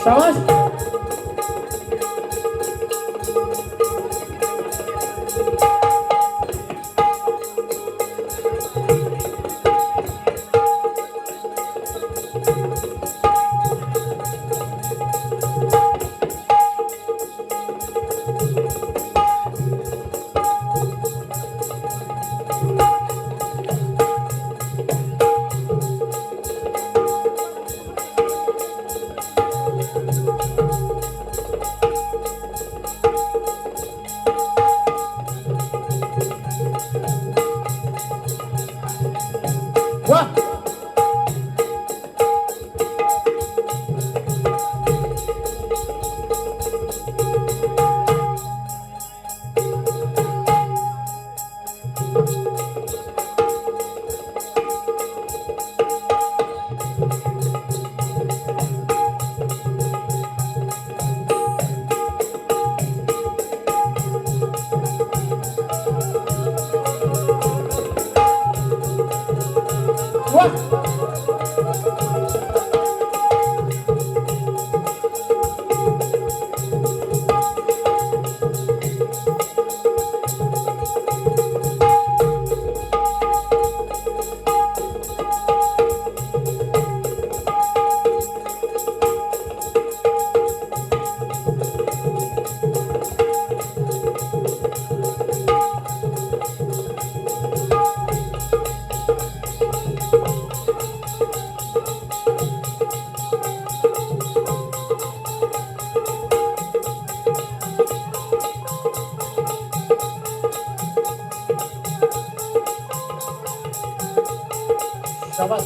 शाबास. शाबास.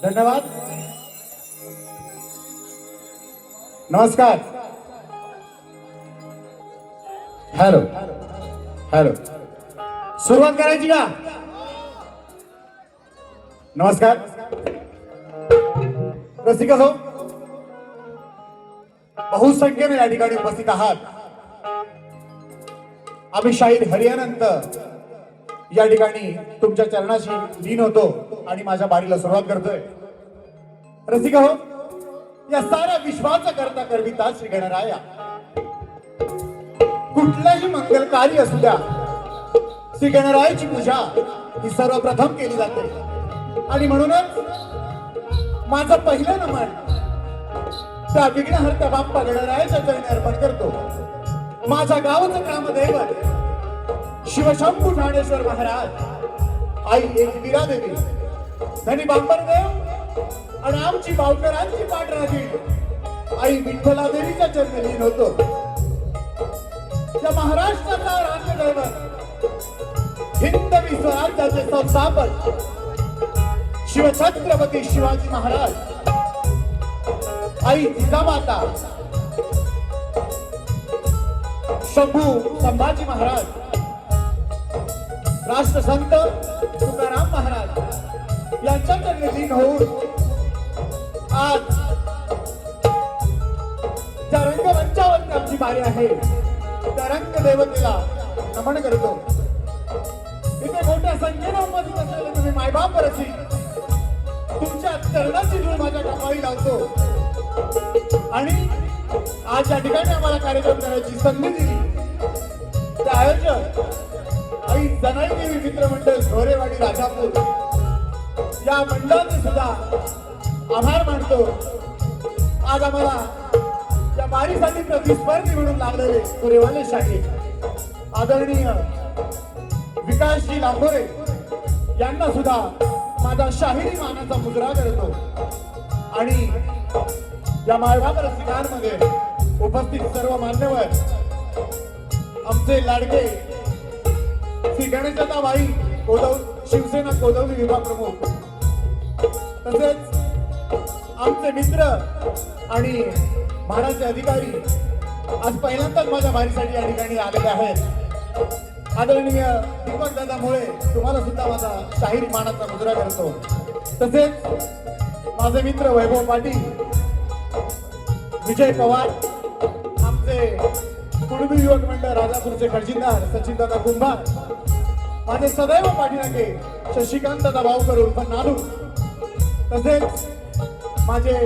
धन्यवाद. नमस्कार. Hello hello. सुरुवात करायची का? नमस्कार रसिक हो, बहुसंख्येने या ठिकाणी उपस्थित आहात. आम्ही शाहीर हरियानंत या ठिकाणी तुमच्या चरणाशी लीन होतो आणि माझ्या बारीला सुरुवात करतोय. रसिक हो, या साऱ्या विश्वाचा करता करविता श्री गणराया. कुठल्याही मंगल कार्य असू द्या, श्री गणरायाची पूजा ही सर्वप्रथम केली जाते. आणि म्हणूनच माझं पहिलं नमन त्या विघ्नहर्त्या बाप्पा गणरायाच्या चरणी अर्पण करतो. माझ्या गावाचं ग्रामदैवत शिवशंभू ठाणेश्वर महाराज, आई एक वीरादेवी, धनी बांबरदेव आणि आमची बावकरांची पाठराखीण आई विठ्ठला देवीच्या चरणी लीन होतो. त्या महाराष्ट्राचा राज्यदैवत, हिंद विश्वराज्याचे संस्थापक शिवछत्रपती शिवाजी महाराज, आई जिजामाता, शंभू संभाजी महाराज, राष्ट्रसंत तुकाराम महाराज यांच्या चरणी लीन होऊन आज ज्या रंगमंचावर आमची बारी आहे त्या रंगदेवतेला नमन करतो. इथे मोठ्या संख्येने उपस्थित असलेले तुम्ही मायबाप रसी, तुमच्या चरणाची धूळ माझ्या कपाळी लावतो. आणि आज या ठिकाणी आम्हाला कार्यक्रम करायची संधी दिली त्या आयोजक आई जनाई देवी मित्रमंडळ झोरेवाडी राजापूर या मंडळाचे सुद्धा आभार मानतो. आज आम्हाला या बारीसाठी प्रतिस्पर्धी म्हणून लागलेले पुरेवाले शाहीर आदरणीय विकासजी लांबोरे यांना सुद्धा माझा शाहिरी मानाचा मुजरा करतो. आणि या मायबाप रसिकांमध्ये उपस्थित सर्व मान्यवर, आमचे लाडके श्री गणेशताबाई शिवसेना कोदवली विभाग प्रमुख, तसेच आमचे मित्र आणि महाराष्ट्र अधिकारी आज पहिल्यांदाच माझ्या बारीसाठी या ठिकाणी आलेले आहेत. आदरणीय दीपक दादा मुळे तुम्हाला सुद्धा माझा शाहीर मानाचा मुजरा करतो. तसेच माझे मित्र वैभव पाटील, विजय पवार, आमचे कुणबी युवक मंडळ राजापूरचे खजिनदार सचिन दादा कुंभार, माझे सदैव पाठीराखे शशिकांत दादा भाऊकर उर्फ नानू, तसेच माझे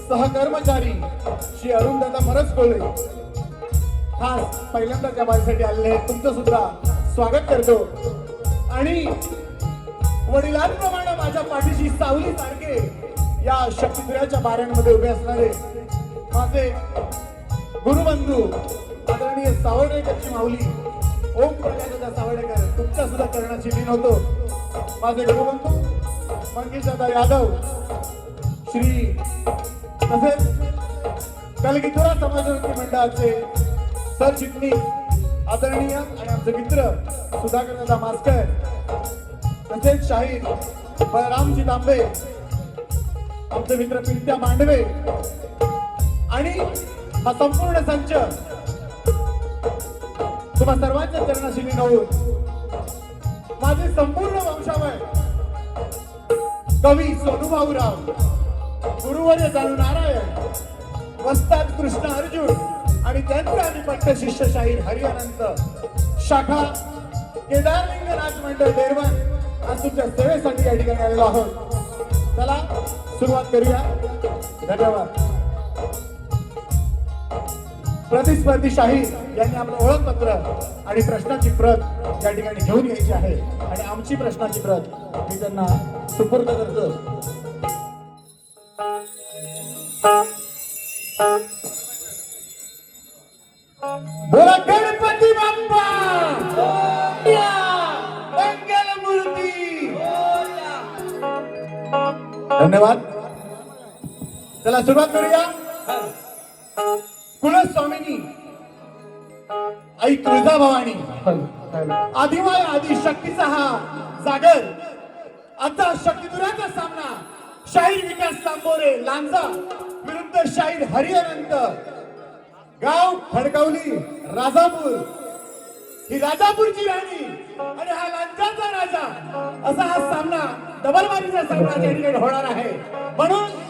सहकर्मचारी श्री अरुण दादा मरसकोळे, खास पहिल्यांदा त्या बाईसाठी आलेले आहेत, तुमचं सुद्धा स्वागत करतो. आणि वडिलांप्रमाणे माझ्या पाठीशी सावली सारखे या शक्तिपुराच्या बाऱ्यांमध्ये उभे असणारे माझे गुरुबंधू आदरणीय सावर्डेकरची माऊली ओम प्रकाशदा सावर्डेकर, तुमच्या सुद्धा चरणाची लीन होतो. माझे गुरुबंधू मंगेश दादा यादव, श्री तसेच कलगीथोरा समाजोन्नती मंडळाचे सरचिटणीस आदरणीय आणि आमचे मित्र सुधाकर दादा मास्कर, तसेच शाहीर बळरामजी तांबे, आमचे मित्र पिंट्या मांडवे आणि हा संपूर्ण संच तुम्हा सर्वांच्या चरणाशी लीन होऊन माझे संपूर्ण वंशावळ कवी सोनूभाऊराव, गुरुवर्य जाणू नारायण, वस्ताद कृष्ण अर्जुन आणि त्यांचे आदिपट्ट शिष्य शाहीर हरिअनंत, शाखा केदारलिंग नाच मंडळ देरवण आज तुमच्या सेवेसाठी या ठिकाणी आलेलो आहोत. चला सुरुवात करूया. धन्यवाद. प्रतिस्पर्धी शाहीर यांनी आपलं ओळखपत्र आणि प्रश्नाची प्रत या ठिकाणी घेऊन यायची आहे आणि आमची प्रश्नाची प्रत मी त्यांना सुपूर्द करतो. बोला गणपती बाप्पा, मंगलमूर्ती. धन्यवाद. चला सुरुवात करूया. कुलस्वामिनी आई तुळजाभवानी, आदिमाय आदि शक्तीचा हा जागर. आता शक्तिपुराचा सामना शाहीर विकास तांबोरे लांजा विरुद्ध शाहीर हरिअनंत, गाव खडकावली राजापूर. ही राजापूरची राणी आणि हा लांजाचा राजा, असा हा सामना डबलबाजीचा सामना या ठिकाणी होणार आहे. म्हणून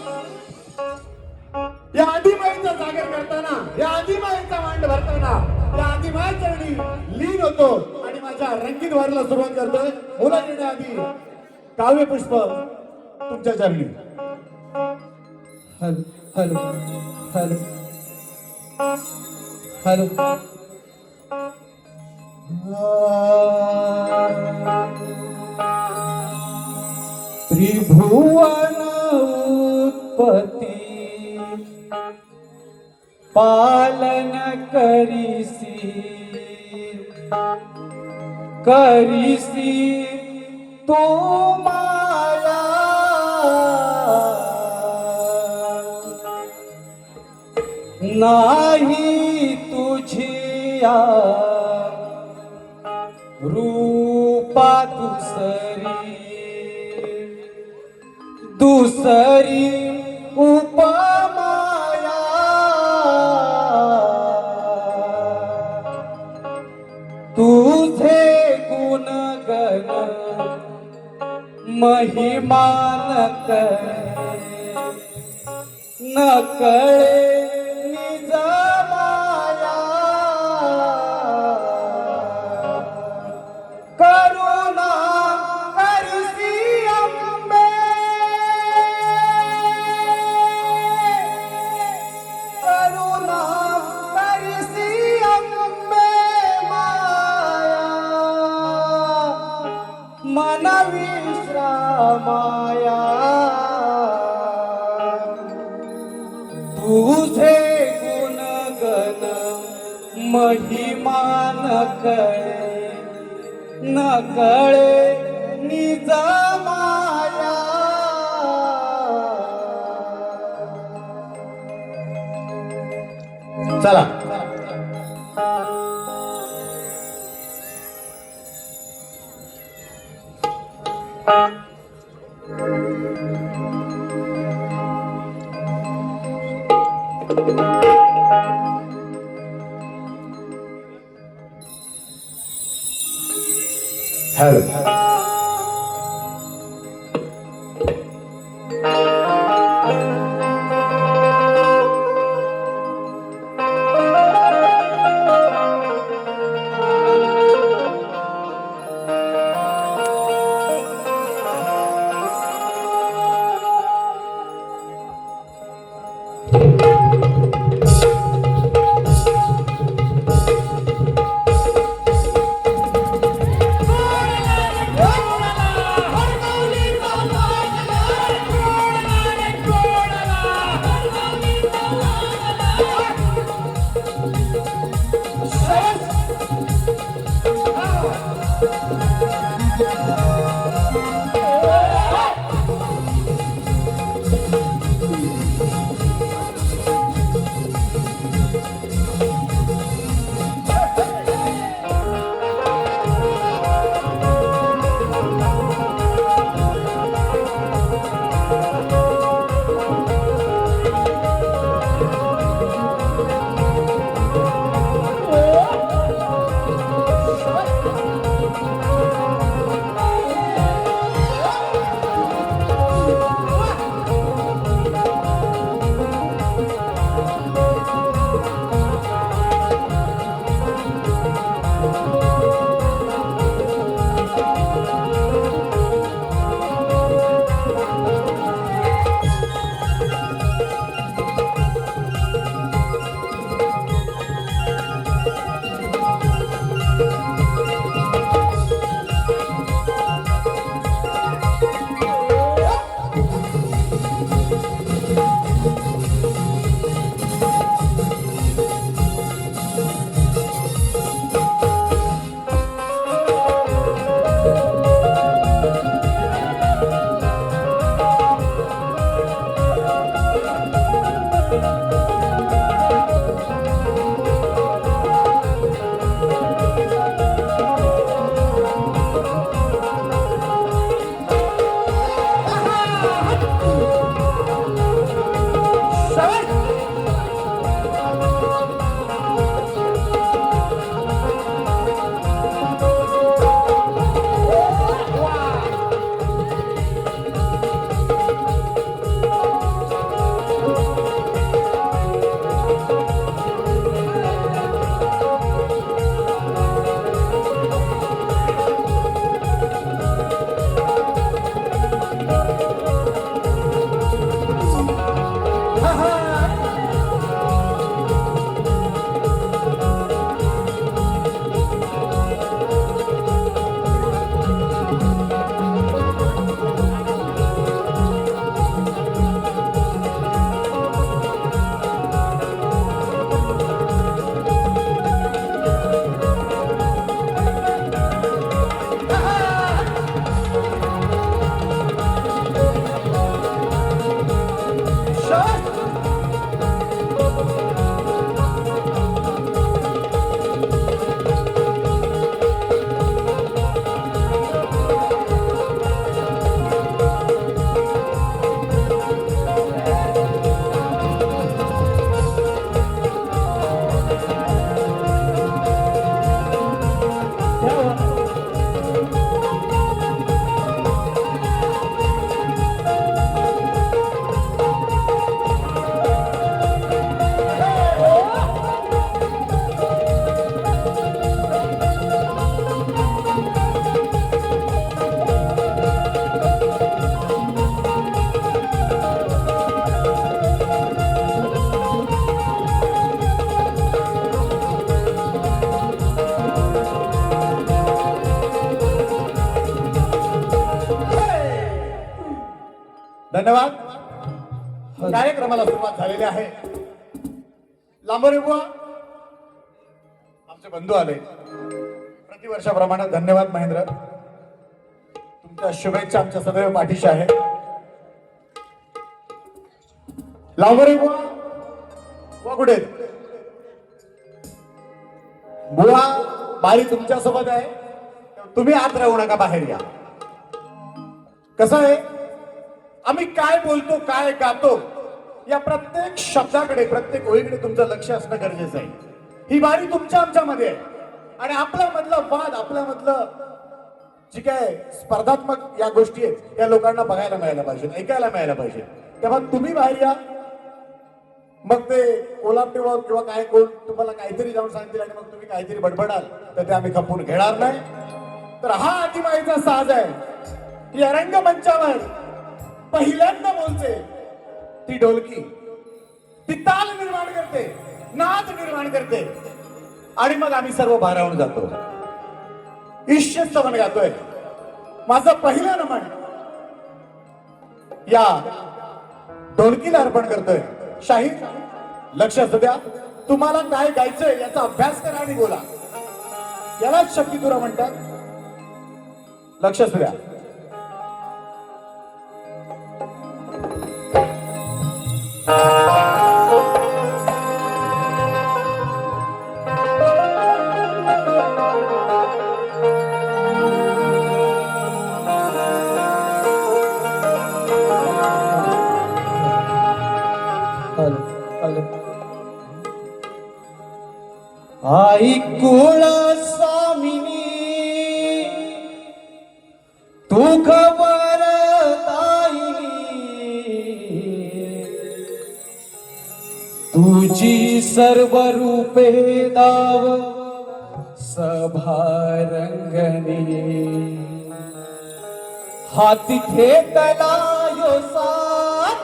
या आदिमाईचा जागर करताना, या आदिमाईचा मांड भरताना या आदिमाई चरणी लीन होतो आणि माझ्या रंगीत वारीला सुरुवात करतोय. बोला येण्याआधी काव्य पुष्प तुमच्या चरणी. Hello hello hello hello. त्रिभुवन उत्पत्ती पालन करिसी करिसी तो माया नाही तुझिया रूपा दुसरी दुसरी उपमाया तुझे गुणगण महिमा न कळे न कळे निज माया करुणा करसी अंबे करुणा करसी अंबे माया मन विश्रामाया तुझे गुणगण महिमा न कळे न कळे निज माया चला हॅलो धन्यवाद. कार्यक्रमाला सुरुवात झालेली आहे. लांबोरे बुवा आमचे बंधू आले. प्रतिवर्षाप्रमाणे धन्यवाद महेंद्र. तुमच्या शुभेच्छा आमच्या सदैव पाठीशी आहे. लांबोरे बुवा बुवा कुठे आहेत? बुवा बारी तुमच्या सोबत आहे. तुम्ही आत राहू नका, बाहेर या. कसं आहे, आम्ही काय बोलतो काय गातो या प्रत्येक शब्दाकडे प्रत्येक ओळीकडे तुमचं लक्ष असणं गरजेचं आहे. ही बारी तुमच्या आमच्यामध्ये आहे आणि आपल्यामधलं वाद आपल्यामधलं जी काय स्पर्धात्मक या गोष्टी आहेत या लोकांना बघायला मिळायला पाहिजे, ऐकायला मिळायला पाहिजे. तेव्हा तुम्ही बाहेर या. मग ते कोल्हापूर किंवा काय कोण तुम्हाला काहीतरी जाऊन सांगतील आणि मग तुम्ही काहीतरी बडबडाल तर ते आम्ही खपून घेणार नाही. तर हा अतिमाईचा साज आहे. या रंगमंचावर पहिल्यांदा बोलते ती ढोलकी. ती ताल निर्माण करते, नाद निर्माण करते आणि मग आम्ही सर्व भारावून जातो. ईश्य स्तवन गातोय. माझं पहिलं नमन या ढोलकीला अर्पण करतोय. शाहीर लक्ष असू द्या. तुम्हाला काय गायचंय याचा अभ्यास करा आणि बोला. यालाच शक्तितुरा म्हणतात. लक्ष असू द्या. आई कुळ स्वामिनी तू खबर तुझी सर्व रूपे दाव सभारंगणी हाती घेतला यो साथ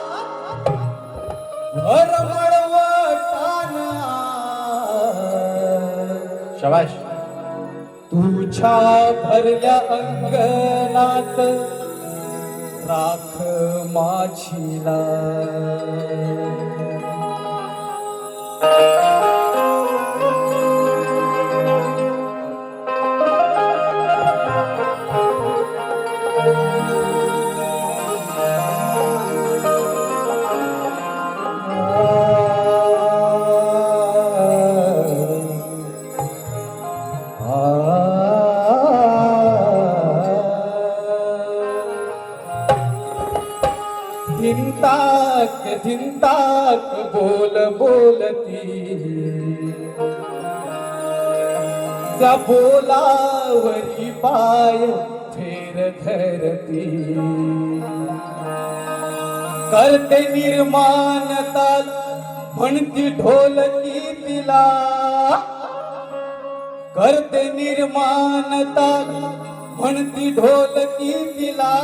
भर मळवटाना शाबाश. तुझ्या भरल्या अंगणात राख माझीला धिंताक बोल बोलती त्या बोलावरी पाय फेर धरती करते निर्माणता म्हणती ढोलकी तिला करते निर्माणता म्हणती ढोलकी तिला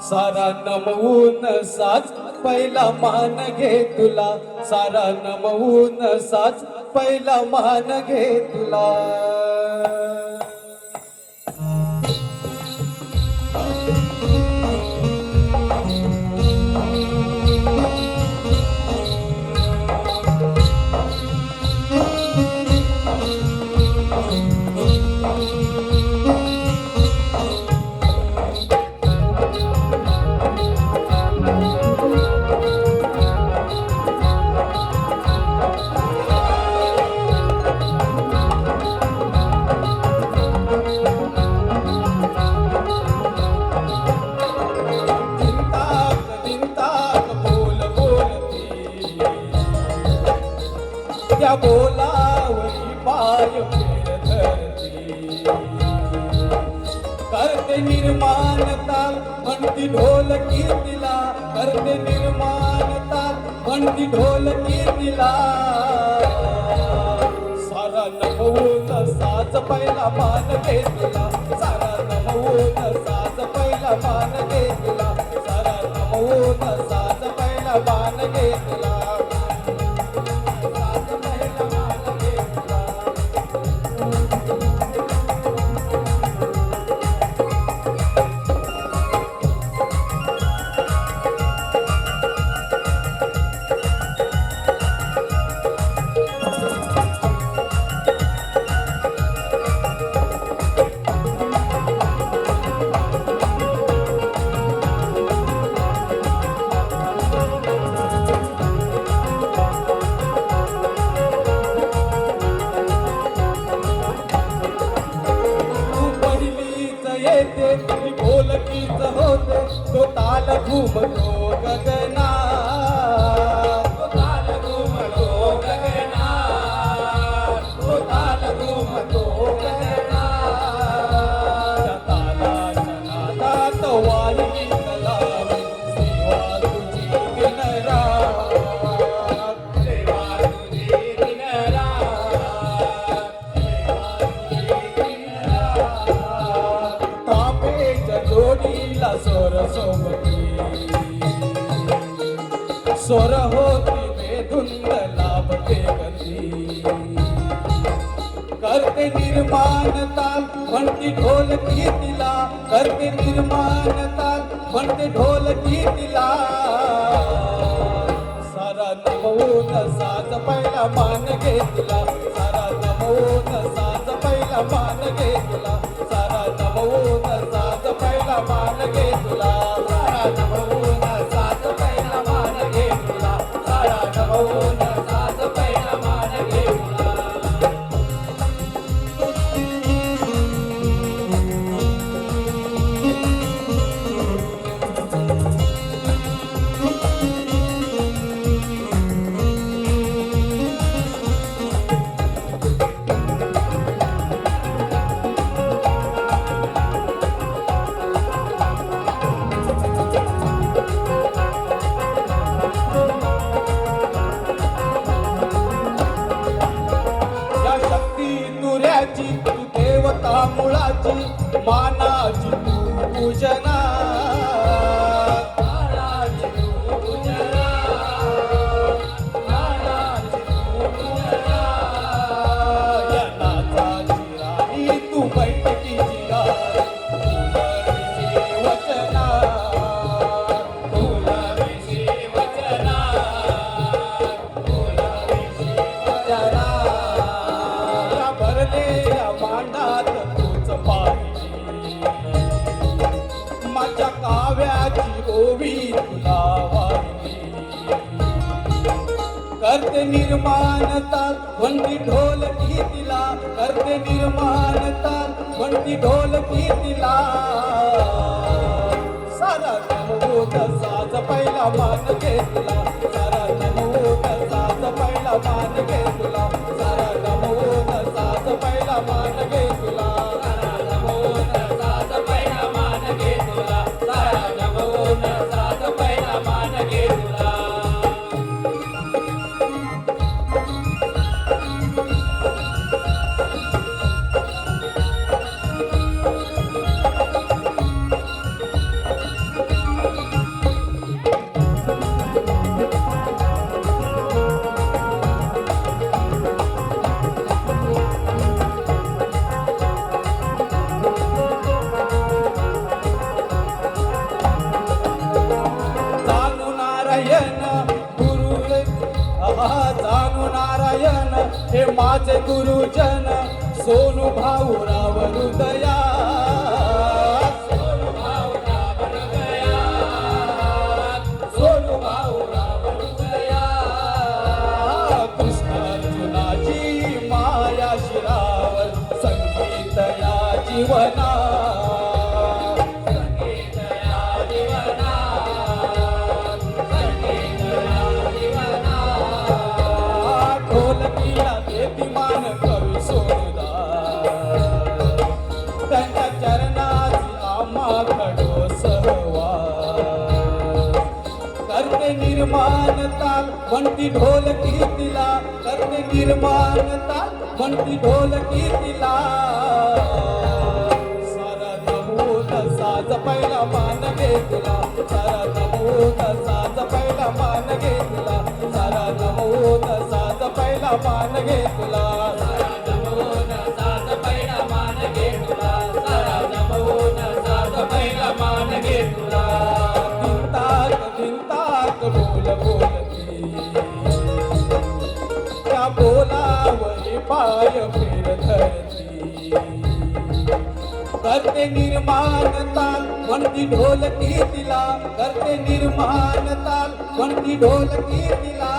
सारा नमवून साच पहिला मान घे तुला सारा नमवून साच पहिला मान घे तुला त्या बोलावरी पाय फेर धरती करते निर्माणता म्हणती ढोलकी तिला करते निर्माणता म्हणती ढोलकी तिला सारा नमवून साज पहिला मान घे तुला सारा नमवून साज पहिला मान घे तुला सारा नमवून साज पहिला मान घे तुला स्वर होती वेधुंद लाभते गती करते निर्माण ताल म्हणती ढोलकी तिला करते निर्माण ताल म्हणते ढोलकी तिला सारा नमवून साज पहिला मान घेतला सारा नमवून साज पहिला मान घेतला सारा नमवून साज पहिला मान घेतला सारा नमवून साज पहिला मान घेतला सारा नमवून साज पहिला मान घेतला या शक्ती तुऱ्याची तू देवता मुळाची मानाची तू पूजना मानाची तू पूजना मानाची तू पूजना या नाचाची राणी तू बैठकीची राणी तुला वचना तुला वचना तुला वचना या भरलेल्या मांडात तूच पाहिली माझ्या काव्याची ओवी तुला वाहिली करते निर्माणता म्हणती ढोलकी तिला करते निर्माणता म्हणती ढोलकी तिला सारा नमवून साज पहिला मान घेतला सारा नमवून साज पहिला मान घेतला सारा नमवून साज पहिला मान घेतला सारा नमवून साज पहिला मान घेतला सारा नमवून साज पहिला मान घेतला जाणू नारायण गुरु जाणू नारायण हे माझे गुरुजन सोनू भाऊराव हृदया सोनू भाऊराव हृदया सोनू भाऊराव हृदया कृष्ण अर्जुनाची माया शिरावर संगीत या जीवना संगीत या जीवना संगीत या जीवना ढोलकीला देती मान कवी सोनुदास त्यांच्या चरणाची आम्हा खडो सहवास करते निर्माण ताल म्हणती ढोलकी तिला करते निर्माण ताल म्हणती ढोलकी तिला सारा नमून साज पहिला मान घेतला सारा नमून साज पहिला मान घेतला सारा नमून साज पहिला मान घेतला सारा नमून साज पहिला मान घेतला सारा नमून साज पहिला मान घेतला बिनताक बोल बोलती त्या बोलावरी पाय फेर धरती करते निर्माण ताल म्हणती ढोलकी तिला करते निर्माण ताल म्हणती ढोलकी तिला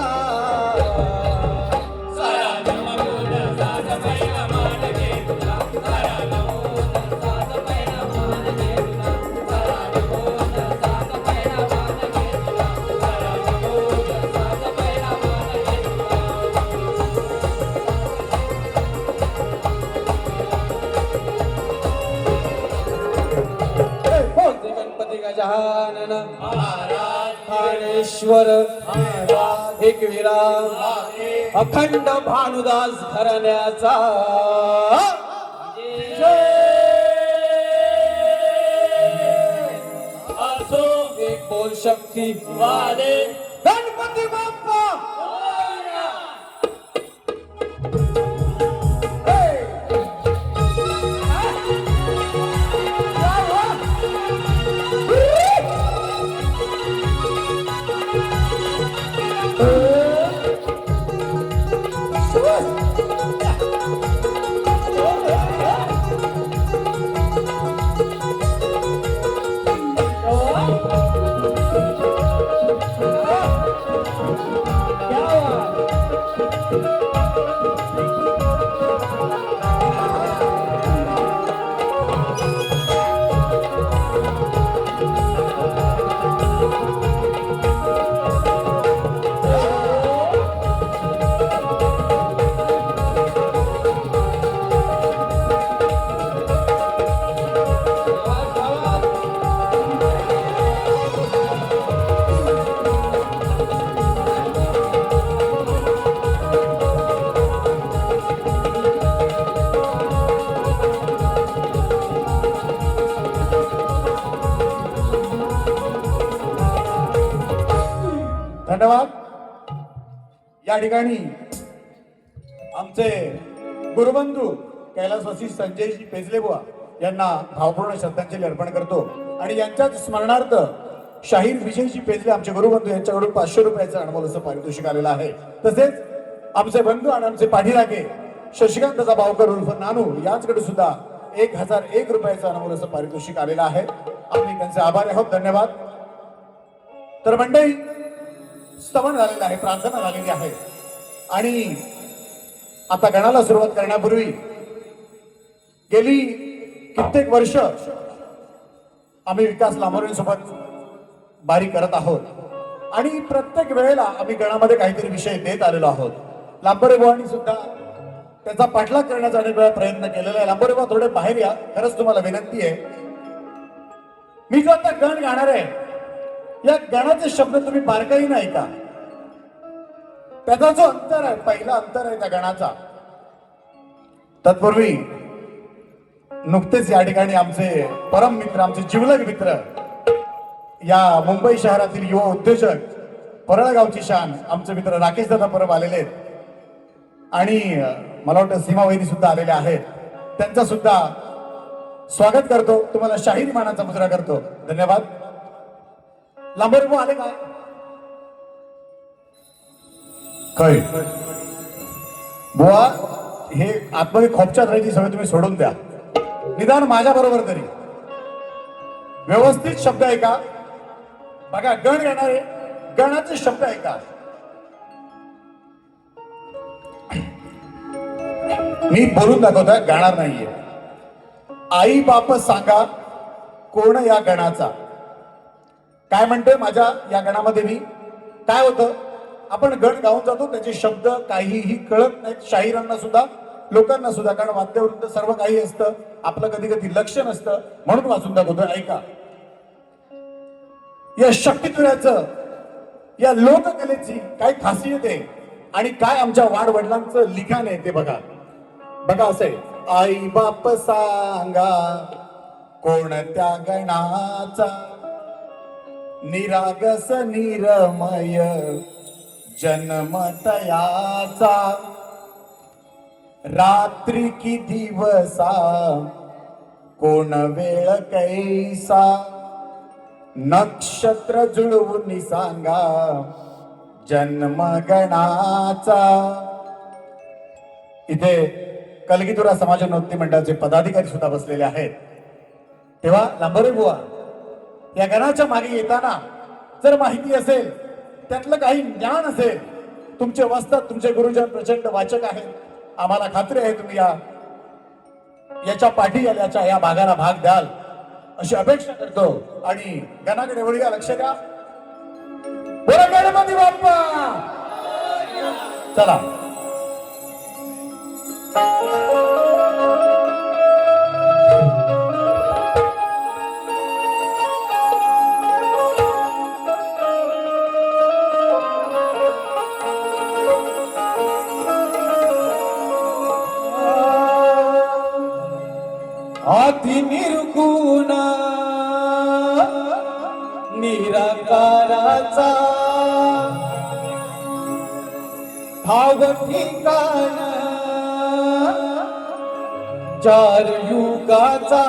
सारा नमून साज पहिला मान घेतला सारा नमून साज पहिला मान घेतला सारा नमून साज पहिला मान घेतला सारा नमून साज पहिला मान घेतला बोलते गणपती गजानन महाराज ठाणेश्वर एकविरा अखंड भानुदास घराण्याचा असो एक बोल शक्ती वाले गणपती या ठिकाणी आमचे गुरुबंधू कैलासवासी संजयजी पेजले बुवा यांना भावपूर्ण श्रद्धांजली अर्पण करतो आणि यांच्याच स्मरणार्थ शाहीर विजयजी पेजले आमचे गुरुबंधू यांच्याकडून 500 रुपयाचं अनमोल असं पारितोषिक आलेलं आहे. तसेच आमचे बंधू आणि आमचे पाठीराखे शशिकांतचा भावकर उर्फ नानू यांच्याकडे सुद्धा 1001 रुपयाचं अनमोल असं पारितोषिक आलेलं आहे. आम्ही त्यांचे आभारी आहोत. धन्यवाद. तर मंडळी स्तवन झालेलं आहे, प्रार्थना झालेली आहे आणि आता गणाला सुरुवात करण्यापूर्वी गेली कित्येक वर्ष आम्ही विकास लांबोरेंसोबत बारी करत आहोत आणि प्रत्येक वेळेला आम्ही गणामध्ये काहीतरी विषय देत आलेलो आहोत. लांबोरे बुवांनी सुद्धा त्याचा पाठलाग करण्याचा अनेक वेळा प्रयत्न केलेला आहे. लांबोरे बुवा थोडे बाहेर या, खरंच तुम्हाला विनंती आहे. मी जो आता गण गाणार आहे या गणाचे शब्द तुम्ही बारकाईने ऐका. त्याचा जो अंतर आहे, पहिला अंतर आहे त्या गणाचा. तत्पूर्वी नुकतेच या ठिकाणी आमचे परम मित्र, आमचे जिवलग मित्र, या मुंबई शहरातील युवा उद्योजक, परळगावची शान आमचे मित्र राकेश दादा परब आलेले आहेत आणि मला वाटतं सीमा वहिनी सुद्धा आलेल्या आहेत. त्यांचा सुद्धा स्वागत करतो. तुम्हाला शाहीर मानाचा मुजरा करतो. धन्यवाद. लांबोरे बुवा आले काय? काय बुवा, हे आतमध्ये खोपच्यात राहायची सवय तुम्ही सोडून द्या. निदान माझ्या बरोबर तरी व्यवस्थित शब्द ऐका. बघा, गण गाणारे गणाचे शब्द ऐका. मी बोलून दाखवतोय, गाणार नाहीये. आई बाप सांगा कोण या गणाचा. काय म्हणतोय माझ्या या गणामध्ये मी? काय होतं, आपण गण गाऊन जातो, त्याचे शब्द काहीही कळत नाहीत शाहिरांना सुद्धा, लोकांना सुद्धा, कारण वाद्यवृंद सर्व काही असतं, आपलं कधी कधी लक्ष नसतं, म्हणून वाचून दाखवतोय. ऐका. या शक्तितुऱ्याचं, या लोककलेची काय खासियत आहे आणि काय आमच्या वाडवडिलांचं लिखाण आहे ते बघा. बघा असं आहे, आई बाप सांगा कोणत्या गणाचा, निरागस निरमय जन्म तयाचा, रात्री की दिवसा कोण वेळ कैसा, नक्षत्र जुळवून सांगा जन्म गणाचा. इथे कलगीतुरा समाजोन्नती मंडळाचे पदाधिकारी सुद्धा बसलेले आहेत. तेव्हा लांबोरे बुवा, या गणाच्या मागे येताना जर माहिती असेल, त्यातलं काही ज्ञान असेल, तुमचे वस्तात तुमचे गुरुजन प्रचंड वाचक आहेत, आम्हाला खात्री आहे तुम्ही याच्या पाठी याच्या या भागाला भाग द्याल अशी अपेक्षा करतो. आणि गणाकडे वळूया, लक्ष द्या. बोला गणपती बाप्पा. चला. आधी निर्गुण निराकाराचा, ठाव ठिकाण चार युगाचा,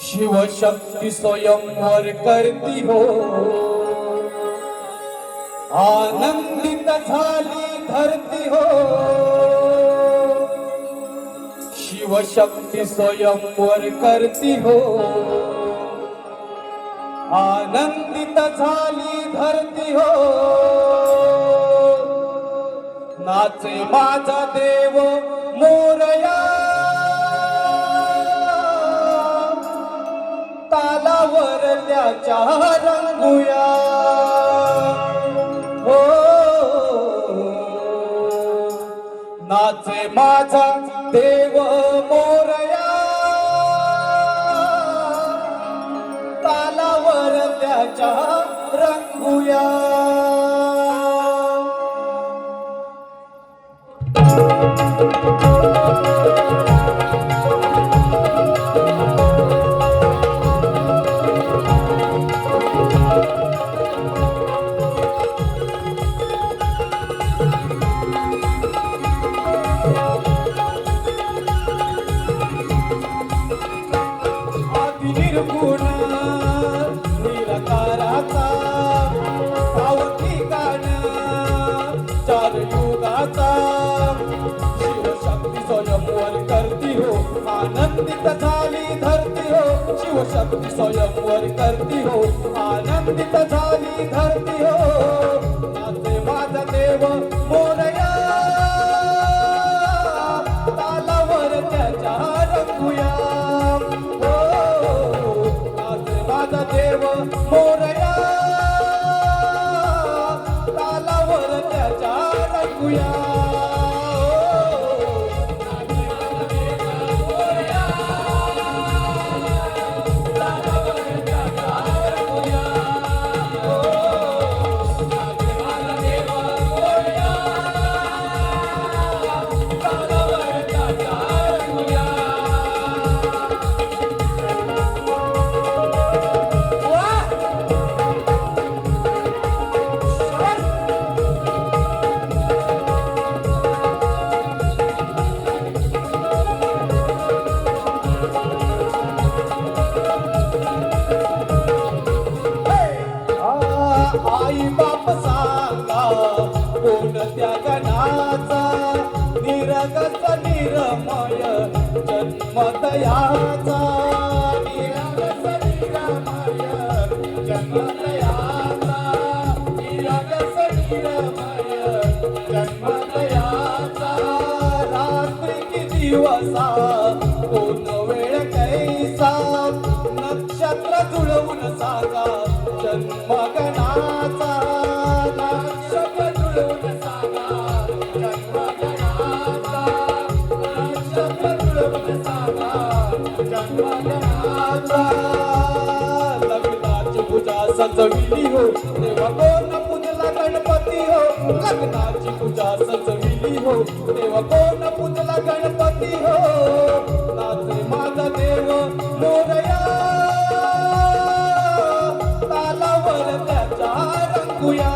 शिवशक्ती स्वयंवर करती हो, आनंदित झाली धरती हो, शिवशक्ती स्वयंवर करती हो, आनंदित झाली धरती हो, नाचे माझा देव मोरया, तालावर त्याच्या रंगुया हो, नाचे माझा देव मोरया, तालावर त्याच्या रंगुया. आनंदित झाली धरती हो शिवशक्ती स्वयंवर करती हो आनंदित झाली धरती हो नाचे माझा देव मोरया तालावर त्याच्या रंगूया हो नाचे माझा देव मोरया तालावर त्याच्या रंगूया आई बाप सांगा कोणत्या गणाचा निरगस निरमय जन्म दयाचा निरगस निरमय जन्म दयाचा निरगस निरमय जन्म दयाचा रात्री की दिवसा कोण वेळ कैसा नक्षत्र जुळवून सांगा जन्मगणाचा नक्षत्र जुळवून सांगा जन्मगणाचा नक्षत्र जुळवून सांगा जन्मगणाचा लग्नाची पूजा सजविली हो तेव्हा कोण पूजला गणपती हो लग्नाची पूजा सजविली हो तेव्हा कोण पूजला गणपती हो नाचे माझा देव मोरया तालावर त्याच्या रंगूया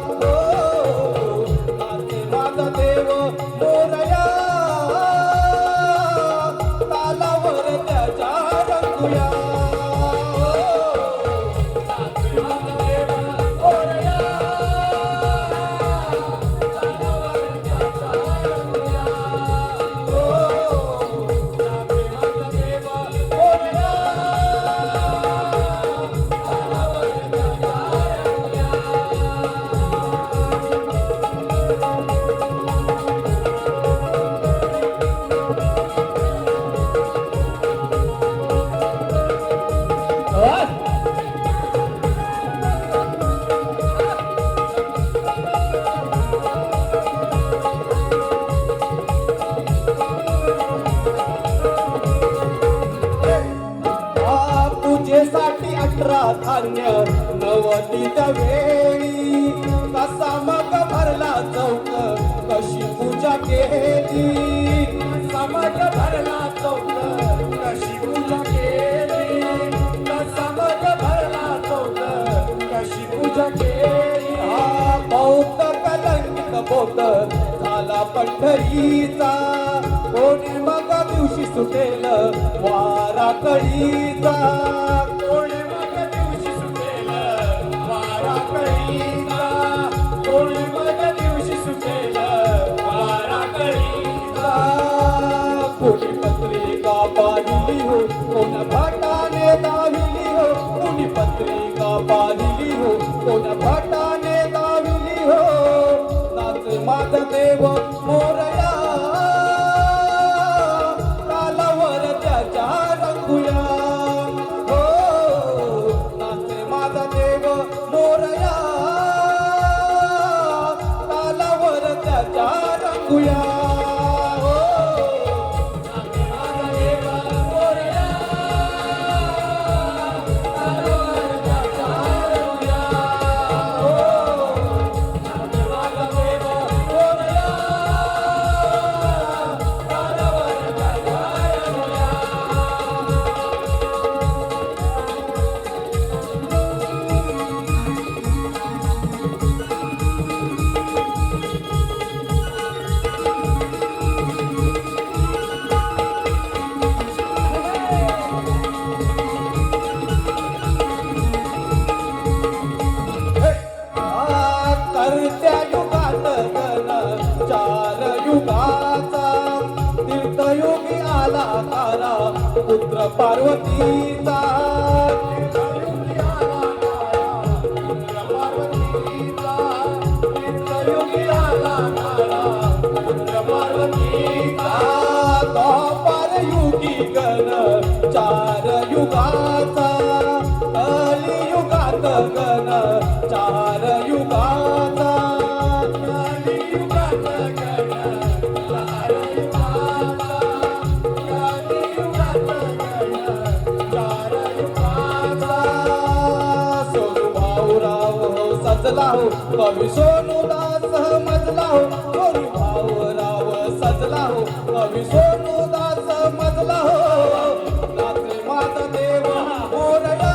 हो नाचे माझा देव मोरया तालावर त्याच्या रंगूया नाचे माझा देव मोरया तालावर त्याच्या रंगूया हो नाचे माझा देव मोरया पूजेसाठी 18 धान्य नवतीच्या वेळी कसा मग भरला चौक कशी पूजा केली कसा मग भरला चौक कशी पूजा केली कसा मग भरला चौक कशी पूजा केली हा बौद्ध कलंकित बौद्ध झाला पंढरीचा कोणी मग दिवशी सुटेल वारा कळीचा कोणी मग दिवशी सुटेल वारा कळीचा कोणी मग दिवशी सुटेल वारा कळीचा कोणी पत्रिका पाहिली हो कोण भटाने दाविली हो कोणी पत्रिका पाहिली हो कोण भटाने दाविली हो नाच माझा देव मोरया तालावर त्याच्या रंगूया हो नाचे माझा देव मोरया तालावर त्याच्या रंगूया हो नाचे माझा देव मोरया तालावर त्याच्या रंगूया हो नाचे माझा देव मोरया तालावर त्याच्या रंगूया करत्या युगात गण 4 युगाचा तीर्थयोगी आला तारा पार्वतीचा युगी गण चार युगाचा कलियुगात गण चार युगाचा कलियुगात गण चार युगाचा कलियुगात गण चार युगाचा सोनू भाऊराव सजला हो कवी सोनूदास मजला हो सोनू भाऊराव सजला हो कवी सोनूदास मजला हो रात्री माझा देव मोरया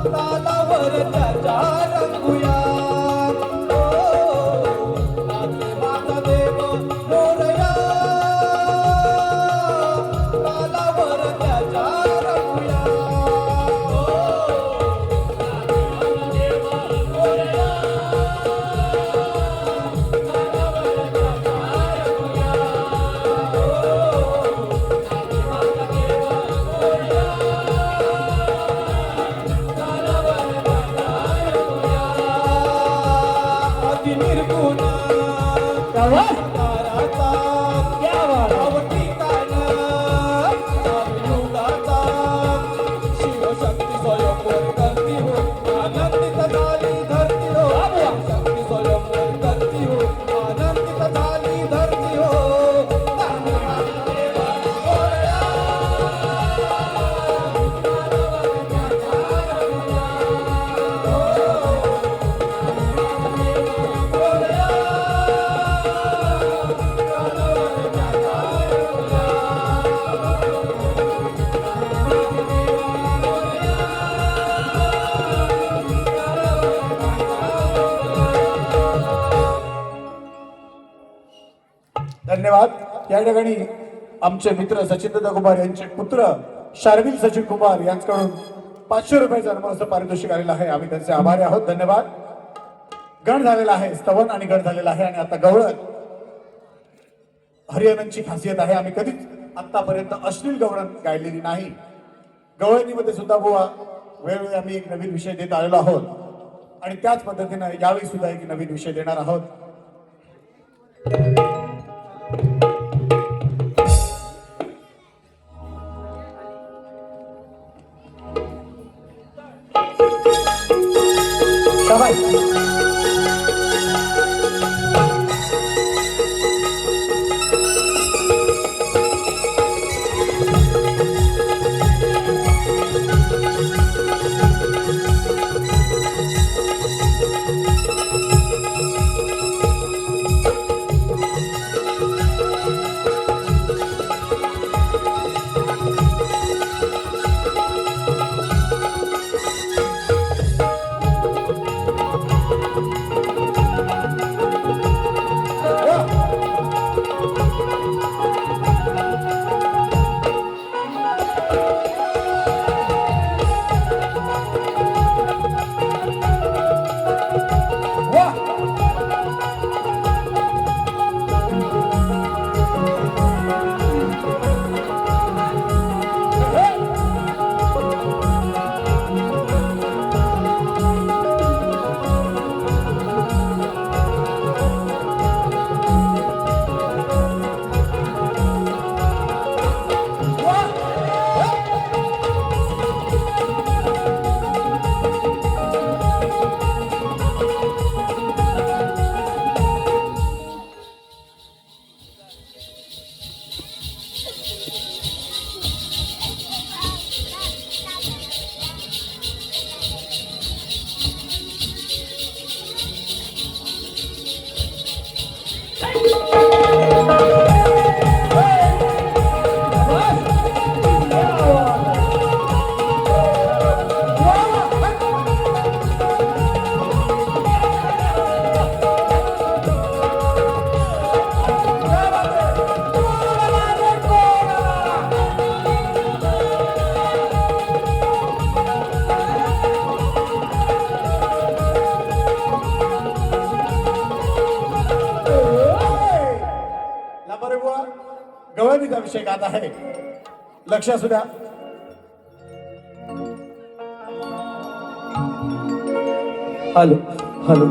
तालावर त्याच्या रंगुया रात्री माझा देव मोरया तालावर त्याच्या रंगुया अति निर्गुण ताराचा ठिकाण युगाचा शिवशक्ती स्वयंवर करती हो आनंदित झाली धरती हो शक्ती स्वयंवर करती हो आनंदित झाली धरती हो धन्यवाद. या ठिकाणी आमचे मित्र सचिन दादा कुमार यांचे पुत्र शार्विल सचिन कुमार यांच्याकडून 500 रुपयाचं अनमोल पारितोषिक आलेलं आहे. आम्ही त्यांचे आभारी आहोत. धन्यवाद. गण झालेला आहे, स्तवन आणि गण झालेला आहे आणि आता गवळण. हरियाणाची खासियत आहे, आम्ही कधीच आतापर्यंत अश्लील गवळण गायलेली नाही. गवळणीमध्ये सुद्धा बुवा वेळोवेळी आम्ही एक नवीन विषय देत आलेलो आहोत आणि त्याच पद्धतीनं यावेळी सुद्धा एक नवीन विषय देणार आहोत. गवळणीचा विषय गात आहे. लक्ष असू द्या. हॅलो हॅलो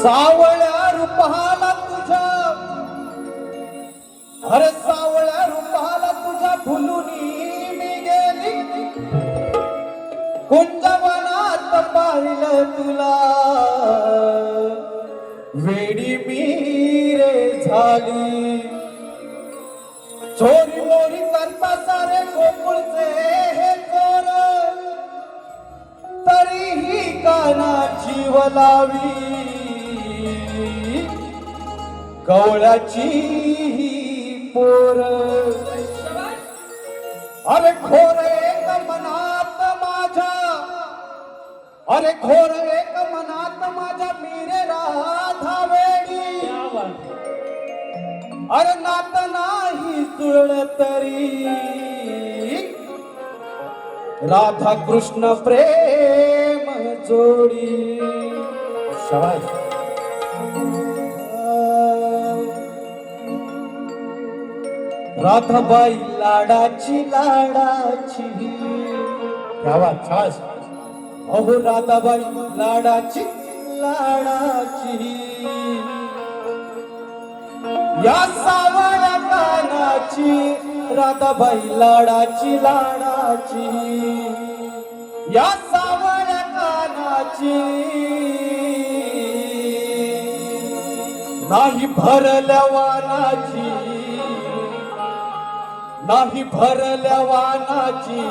सावळ्या रूपाला तुझ्या, अरे सावळ्या रूपाला तुझ्या भुलून मी गेली, कुंजवनात पाहिलं तुला, वेडी मी रे झाली. चोरी मोरी करता सारे गोकुळचे हे चोर, तरीही कानाची वलावी, कवळ्याची पोर. अरे खोर एक मनात माझ्या, अरे खोर एक मनात माझ्या मीरे राधा वेडी, अरे नात नाही जुळलं तरी, राधा कृष्ण प्रेम जोडी. शाबास. राधाबाई लाडाची लाडाची, क्या बात. शाबास. अहो राधाबाई लाडाची लाडाची, या सावळ्या कानाची, राधाबाई लाडाची लाडाची, या सावळ्या कानाची. नाही भरल्या वानाची, नाही भरल्या वानाची,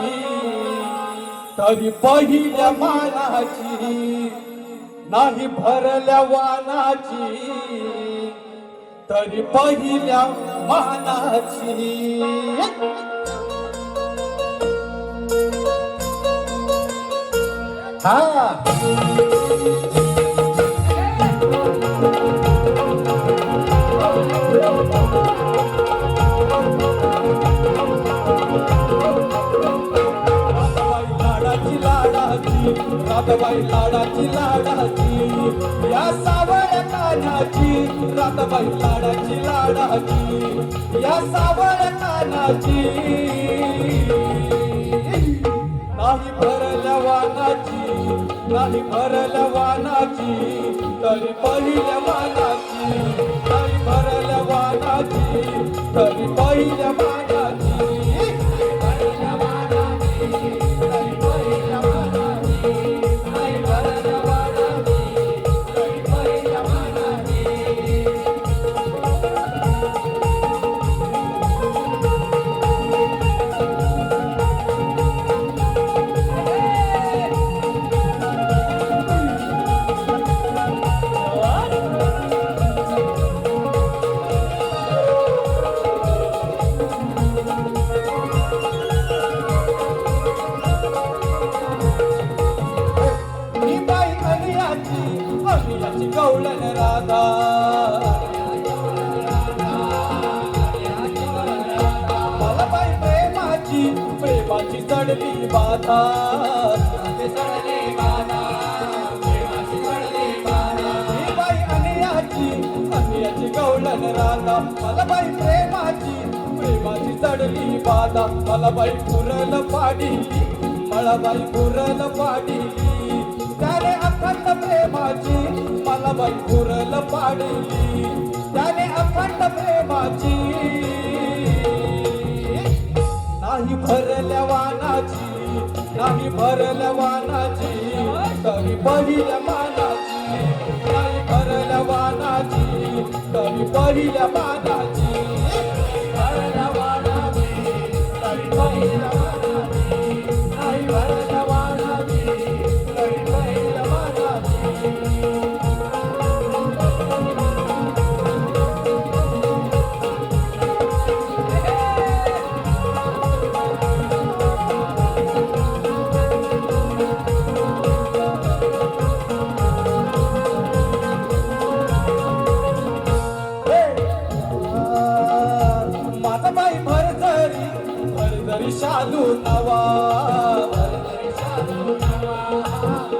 तरी पहिल्या मानाची. नाही भरल्या वानाची, तरी पहिल्या मानाची. हा. राधाबाई लाडाची लाडाची, या सावळ्या कानाची, राधाबाई लाडाची लाडाची, या सावळ्या कानाची. नाही भरल्या वानाची, नाही भरल्या वानाची, तरी पहिल्या मानाची. नाही भरल्या वानाची, तरी पहिल्या मानाची. पहिल्या मानाची, तरी पहिल्या मानाची. नाही भरल्या वानाची, तरी पहिल्या मानाची. ही बाई अनियाची, अनियाची गवळण राधा. मला बाई प्रेमाची, प्रेमाची चढली बाधा. चढली बाधा, प्रेमाची चढली बाधा. ही बाई अनियाची, अनियाची गवळण राधा. मला बाई प्रेमाची, प्रेमाची चढली बाधा. मला बाई पुरल पाडीली, मला बाई पुरल पाडीली. त्याने अखंड प्रेमाची, मला बाई पुरल पाडली. त्याने अखंड प्रेमाची. नाही भरल्या वानाची, नाही भरल्या वानाची, तरी पहिल्या मानाची. नाही भरल्या वानाची, तरी पहिल्या मानाची. भरल्या वानाची, तरी पहिल्या मानाची. नाही भरल्या वानाची, तरी पहिल्या मानाची. भरतरी शालू नवा, भरतरी शालू नवा,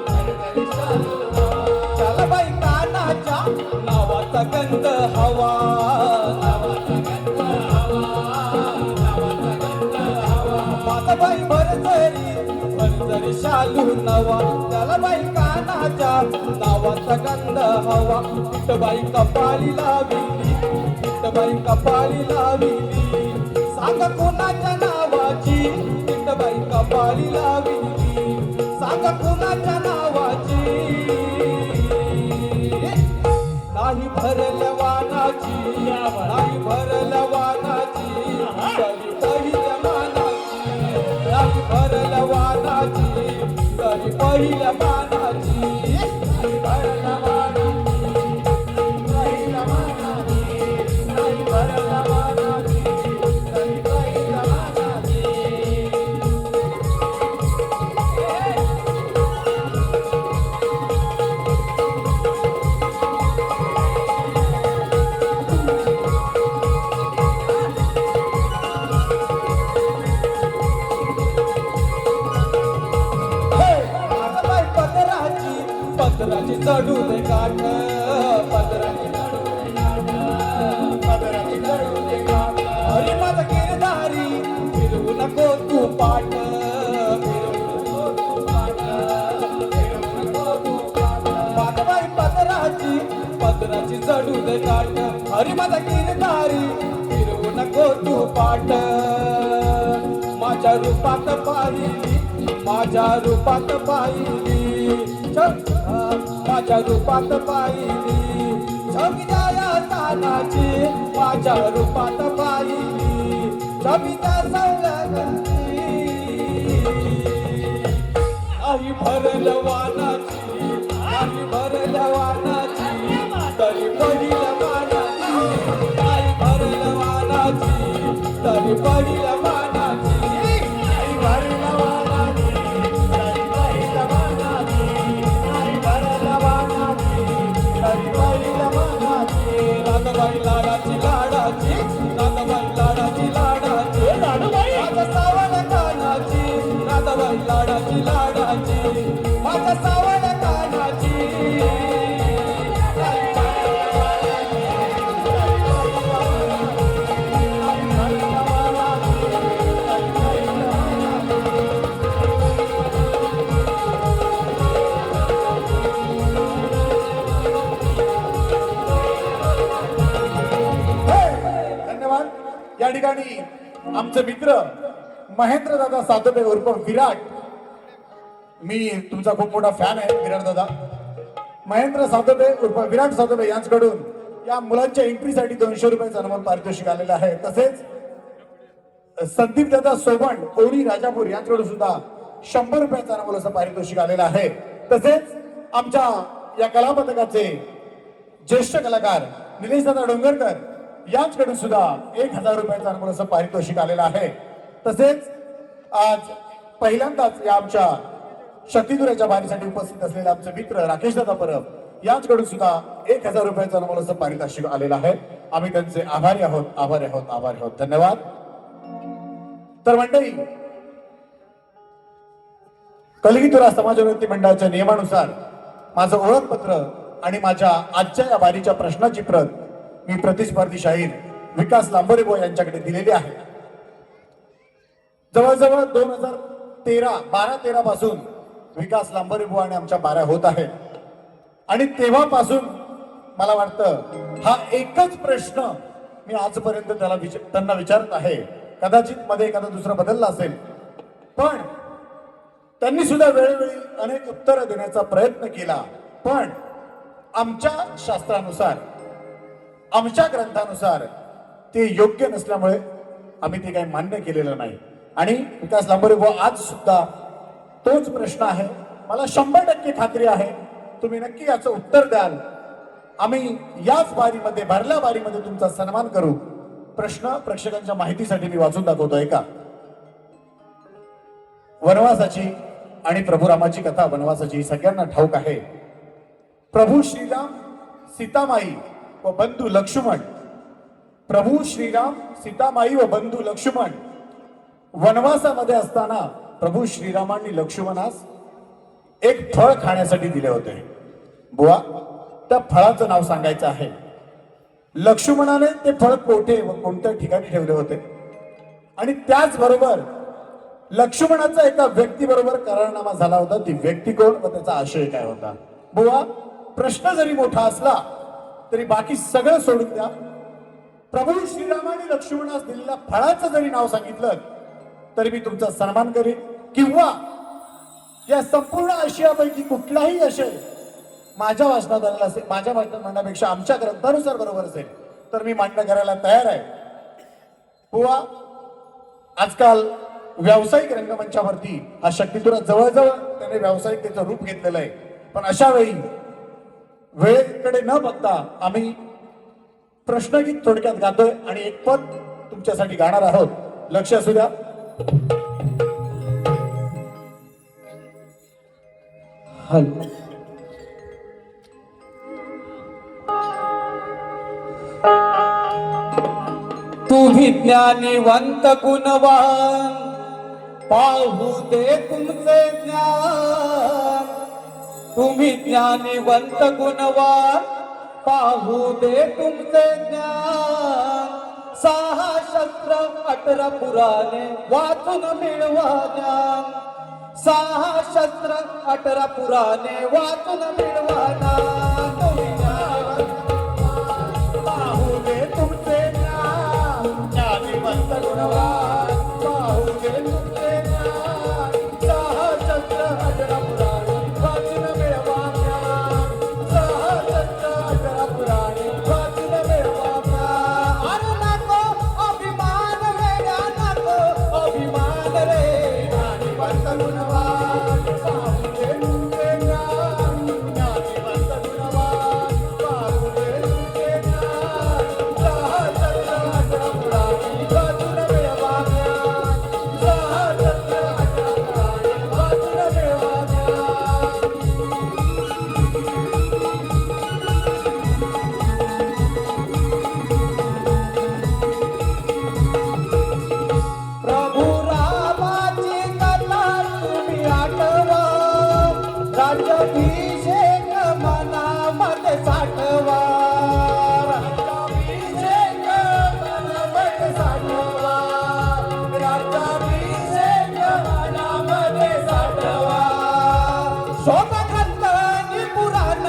भरतरी शालू नवा. त्याला बाई कानाच्या नावाचा गंध हवा, नावाचा गंध हवा, नावाचा गंध हवा. माझा बाई भरतरी शालू नवा, त्याला बाई कानाच्या नावाचा गंध हवा. विठबाई कपाळी लाविली, विठबाई कपाळी लाविली, सांग कोणाच्या नावाची, विठबाई कपाळी लाविली, सांग कोणाच्या नावाची. नाही भरल्या वानाची, नाही भरल्या वानाची, तरी पहिल्या मानाची. नाही भरल्या वानाची, तरी पहिल्या मानाची. नाही भरल्या वानाची, पहिल्या मानाची. नाही भरल्या वानाची, तरी पहिल्या मानाची. पदराची चढू दे काठ, पदराची चढू दे काठ, पदराची चढू दे काठ. अरे माझा गिरधारी फिरवू नको तू पाठ, फिरवू नको तू पाठ, फिरवू नको तू पाठ. माझा बाई पदराची चढू दे काठ. अरे माझा गिरधारी फिरवू नको तू पाठ. माझ्या रूपात पाहिली, माझ्या रूपात पाहिली, माझ्या रूपात पाहिली, छबिदाया तानाची. माझ्या रूपात पाहिली, छबिदा सौरगाची. आई भरल्या वानाची, आई भरल्या वानाची, तरी पहिल्या मानाची. आई भरल्या वानाची, तरी पहिल्या मानाची. आई भरल्या वानाची, तरी पहिल्या मानाची. नागबाई लाडाची लाडाची, नागबाई लाडाची लाडाची, माझ्या सावळ्या कानाची. नागबाई लाडाची लाडाची, माझ्या सावळ्या कानाची. या ठिकाणी आमचे मित्र महेंद्र दादा सातोबे उर्फ विराट, मी तुमचा खूप मोठा फॅन आहे विराट दादा. महेंद्र सातोबे उर्फ विराट सातोबे यांच्याकडून या मुलांच्या एंट्रीसाठी 200 रुपयाचं अनमोल पारितोषिक आलेलं आहे. तसेच संदीप दादा सोबण कोणी राजापूर यांच्याकडून सुद्धा 100 रुपयाचं अनमोल असं पारितोषिक आलेलं आहे. तसेच आमच्या या कला पथकाचे ज्येष्ठ कलाकार निलेश दादा डोंगरकर यांच्याकडून सुद्धा 1000 रुपयाचं अनमोल असं पारितोषिक आलेलं आहे. तसेच आज पहिल्यांदाच या आमच्या शक्तिदुराच्या बारीसाठी उपस्थित असलेले आमचे मित्र राकेश दादा परब यांच्याकडून सुद्धा 1000 रुपयाचं अनमोल असं पारितोषिक आलेलं आहे. आम्ही त्यांचे आभारी आहोत, आभारी आहोत, आभारी आहोत. धन्यवाद. तर मंडळी, कलगीतुरा समाजोन्नती मंडळाच्या नियमानुसार माझं ओळखपत्र आणि माझ्या आजच्या या बारीच्या प्रश्नाची प्रत मी प्रतिस्पर्धी शाहीर विकास लांबोरेबुवा यांच्याकडे दिलेली आहे. जवळजवळ 12-13 पासून विकास लांबोरेबुवा आणि आमच्या बाऱ्या होत आहेत. आणि तेव्हापासून मला वाटतं हा एकच प्रश्न मी आजपर्यंत त्यांना विचारत आहे. कदाचित मध्ये एखादा दुसरा बदलला असेल, पण त्यांनी सुद्धा वेळोवेळी अनेक उत्तरं देण्याचा प्रयत्न केला. पण आमच्या शास्त्रानुसार, आमच्या ग्रंथानुसार ते योग्य नसल्यामुळे आम्ही ते काही मान्य केलेलं नाही. आणि विकास लांबोरेबुवा आज सुद्धा तोच प्रश्न आहे. मला 100% खात्री आहे तुम्ही नक्की याचं उत्तर द्याल. आम्ही याच बारीमध्ये, भरल्या बारीमध्ये तुमचा सन्मान करू. प्रश्न प्रेक्षकांच्या माहितीसाठी मी वाचून दाखवतोय का. वनवासाची आणि प्रभू रामाची कथा वनवासाची सगळ्यांना ठाऊक आहे. प्रभू श्रीराम, सीतामाई व बंधू लक्ष्मण, प्रभू श्रीराम, सीतामाई व बंधू लक्ष्मण वनवासामध्ये असताना प्रभू श्रीरामांनी लक्ष्मणास एक फळ खाण्यासाठी दिले होते. बुवा, त्या फळाचं नाव सांगायचं आहे. लक्ष्मणाने ते फळ कोठे व कोणत्या ठिकाणी ठेवले होते आणि त्याचबरोबर लक्ष्मणाचा एका व्यक्तीबरोबर करारनामा झाला होता. ती व्यक्ती कोण व त्याचा आशय काय होता? बुवा, प्रश्न जरी मोठा असला तरी बाकी सगळं सोडून द्या. प्रभू श्रीरामाने लक्ष्मणास दिलेल्या फळाचं जरी नाव सांगितलं तरी मी तुमचा सन्मान करेन, किंवा या संपूर्ण आशियापैकी कुठलाही आशय माझ्या वाचनात आलेला असेल, माझ्या वाचनात म्हणण्यापेक्षा आमच्या ग्रंथानुसार बरोबर असेल तर मी मान्य करायला तयार आहे. बुवा, आजकाल व्यावसायिक रंगमंचावरती हा शक्तितुरा जवळजवळ त्याने व्यावसायिकतेचं रूप घेतलेलं आहे. पण अशा वेळी वेळेकडे न बघता आम्ही प्रश्नगीत थोडक्यात गातोय आणि एक पद तुमच्यासाठी गाणार आहोत. लक्ष असू द्या. हॅलो. तू विज्ञानीवंत गुणवान, पाहू दे तुमचे ज्ञान. तुम्ही ज्ञानीवंत गुणवान, पाहू दे तुमचे ज्ञान. 6 शस्त्र 18 पुराणे वाचून मिळवा ज्ञान. 6 शस्त्र 18 पुराणे वाचून मिळवा ज्ञान. तुम्ही पाहू दे तुमचे ज्ञान, ज्ञानीवंत गुणवान, पाहू दे तुमचे ज्ञान. 6 शस्त्र 18 पुराणे वाचून मिळवा ज्ञान. 6 शस्त्र 18 पुराणे वाचून मिळवा ज्ञान. अरे नको अभिमान वेड्या, नको अभिमान रे. ज्ञानीवंत गुणवान, पाहू दे तुमचे ज्ञान. ज्ञानीवंत गुणवान, पाहू दे तुमचे ज्ञान. 6 शस्त्र 18 पुराणे वाचून मिळवा ज्ञान. 6 शस्त्र 18 पुराणे वाचून मिळवा ज्ञान. प्रभू रामाची कथा तुम्ही आठवा. राज्याभिषेक मनामध्ये साठवा. राज्याभिषेक मनामध्ये साठवा. राज्याभिषेक मनामध्ये साठवा. शोधा ग्रंथ आणि पुराण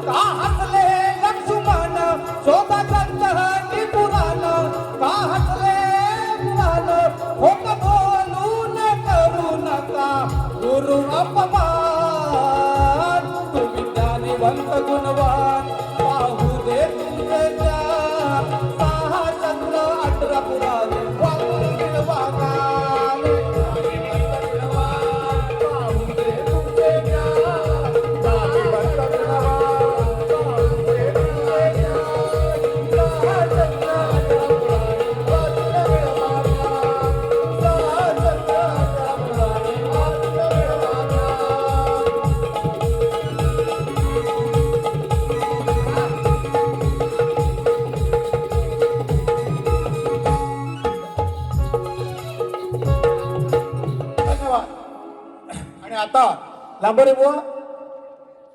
का हसले लक्ष्मण. शोधा ग्रंथ आणि पुराण का हसले पुराण. खोट बोलून करू नका गुरु अपमान. तुम्ही ज्ञानीवंत गुणवान, पाहू दे तुमचे ज्ञान. 6 शस्त्र 18 पुराणे वाचून मिळवा ज्ञान. ज्ञानीवंत गुणवान, पाहू दे तुमचे ज्ञान. ज्ञानीवंत गुणवान, पाहू दे तुमचे ज्ञान. 6 शस्त्र 18 पुराणे वाचून मिळवा ज्ञान. 6 शस्त्र 18 पुराणे वाचून मिळवा ज्ञान. धन्यवाद. आणि आता लांबरे बुवा,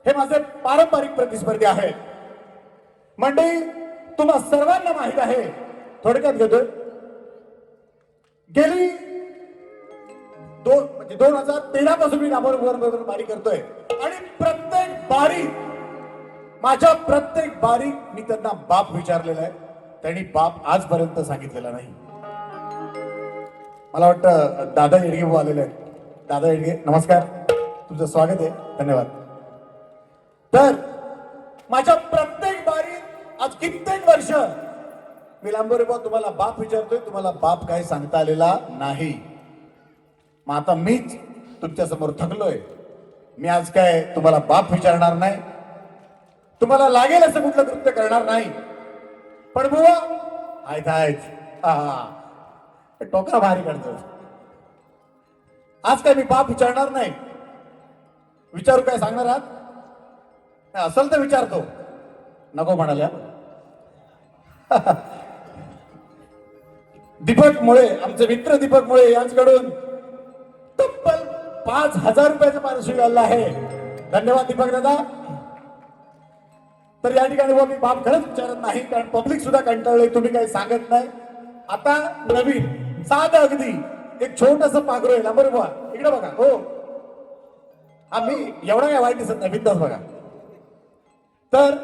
हे माझे पारंपरिक प्रतिस्पर्धी आहेत. मंडळी, तुम्हा सर्वांना माहित आहे, थोडक्यात घेतोय, गेली 2013 पासून मी लांबरे बुवांबरोबर बारी करतोय आणि प्रत्येक बारी, माझ्या प्रत्येक बारी मी त्यांना बाप विचारलेला आहे. त्यांनी बाप आजपर्यंत सांगितलेला नाही. मला वाटतं दादा येडगे भाऊ आलेले आहेत. दादा येडगे, नमस्कार, तुमचं स्वागत आहे. धन्यवाद. तर माझ्या प्रत्येक बारीत आज कित्येक वर्ष मी लांबोरे भाऊ तुम्हाला बाप विचारतोय, तुम्हाला बाप काय सांगता आलेला नाही. मग आता मीच तुमच्या समोर थकलोय. मी आज काय तुम्हाला बाप विचारणार नाही, तुम्हाला लागेल असं कुठलं कृत्य करणार नाही. पण बुवा आहेत टोकरा भारी काढतो. आज काय मी बाप विचारणार नाही. विचारू काय सांगणार आहात? नाही, असेल तर विचारतो. नको म्हणाल्या. दीपक मुळे, आमचे मित्र दीपक मुळे यांच्याकडून तब्बल 5,000 रुपयाचं पारितोषिक आलं आहे. धन्यवाद दीपक दादा. तर या ठिकाणी मी बाप खरंच विचारत नाही, कारण पब्लिक सुद्धा कंटाळले, तुम्ही काही सांगत नाही. आता नवीन साधं अगदी एक छोटस पाखरू आहे ना, बरोबर इकडे बघा. हो आम्ही एवढा काय वाईट दिसत नाही, बिंदास बघा. तर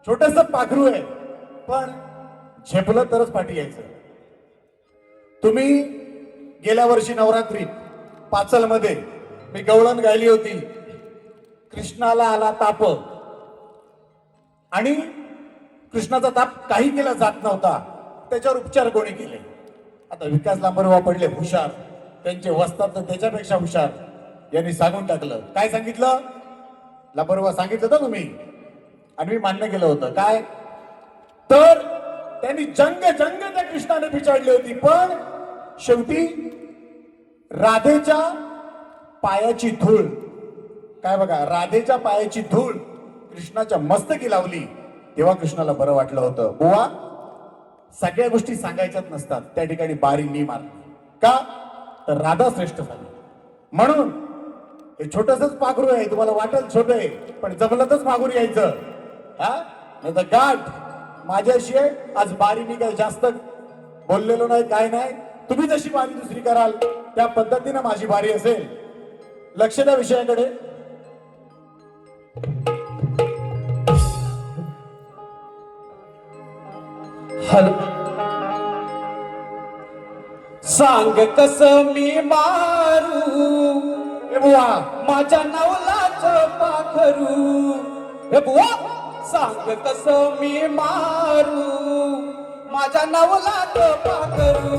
छोटस पाखरू आहे, पण झेपलं तरच पाठी यायचं. तुम्ही गेल्या वर्षी नवरात्रीत पाचल मध्ये मी गवळण गायली होती, कृष्णाला आला ताप, आणि कृष्णाचा ताप काही केला जात नव्हता, त्याच्यावर उपचार कोणी केले? आता विकास लांबरवा पडले हुशार, त्यांचे वस्तात तर त्याच्यापेक्षा हुशार, यांनी सांगून टाकलं. काय सांगितलं? लांबरवा सांगितलं तर तुम्ही, आणि मी मान्य केलं होतं. काय? तर त्यांनी जंग त्या कृष्णाने पिछाडली होती, पण शेवटी राधेच्या पायाची धूळ, काय बघा, राधेच्या पायाची धूळ कृष्णाच्या मस्तकी लावली, तेव्हा कृष्णाला बरं वाटलं होतं. बुवा, सगळ्या गोष्टी सांगायच्याच नसतात, त्या ठिकाणी बारी मी मारली. का? तर राधा श्रेष्ठ झाली. म्हणून हे छोटसच पाखरू आहे, तुम्हाला वाटेल छोट आहे, पण जमलतच मागून यायचं. हा नाही तर गाठ माझ्याशी आहे. आज बारी मी काही जास्त बोललेलो नाही, काय नाही. तुम्ही जशी बारी दुसरी कराल त्या पद्धतीनं माझी बारी असेल. लक्ष द्या विषयाकडे. हॅलो, सांग कस मी मारू ए बुवा, माझ्या नवलाचं पाखरू. हे बुवा, सांग कस मी मारू माझ्या नवलाचं पाखरू.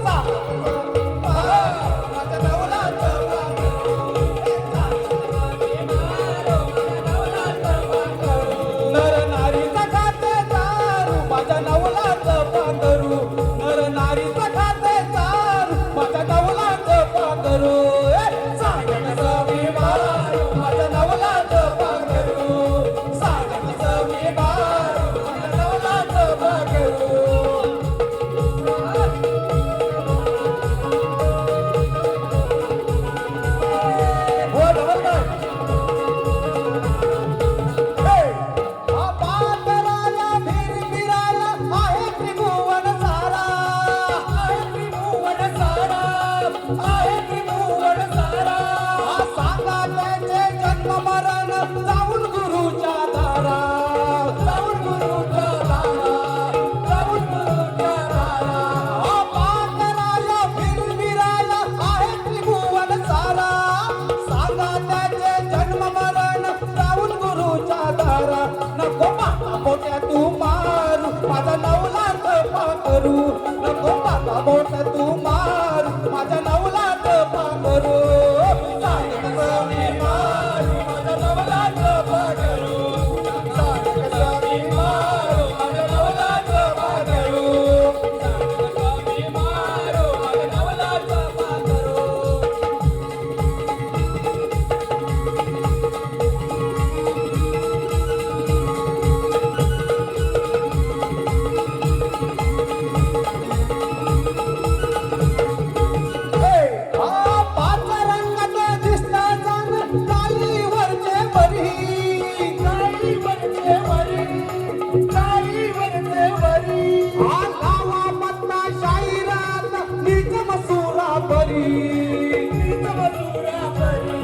सांग कसं मी मारू माझ्या नवलाचं पाखरू. नर नारीचा खाते दारू माझ्या नवलाचं पाखरू. नर नारीचा खाते दारू माझ्या नवलाचं पाखरू. सांग कसं मी मारू माझ्या नवलाचं पाखरू. सांग कसं मी मारू माझ्या नवलाचं पाखरू. हो नमस्कार. पातळाला भिरभिराला आहे त्रिभुवन सारा. आहे त्रिभुवन सारा. आहे त्रिभुवन सारा. सांगा त्याचे जन्म मरण जाऊन गुरुच्या दारा. जाऊन गुरुच्या दारा. जाऊन गुरुच्या दारा. पातळाला भिरभिराला आहे त्रिभुवन सारा. सांगा त्याचे जन्म मरण जाऊन गुरुच्या दारा. नको माता मोठ्या तू मारू माझा नवलाच पाखरू. नको माता मोठ्या तू मारू माझ्या नवलाच पाखरू. सांग कसं मी मारू माझ्या नवलाच पाखरू. सांग कसं मी मारू माझ्या नवलाच पाखरू. सांग कसं मी मारू माझ्या नवलाच पाखरू. पाच रंगात दिसतात कालीवरचे बरी. कालीवरचे बरी. कालीवरचे बरी. लावा पत्ता शाहिरात नीच मसुरा बरी. नीच मसुरा बरी.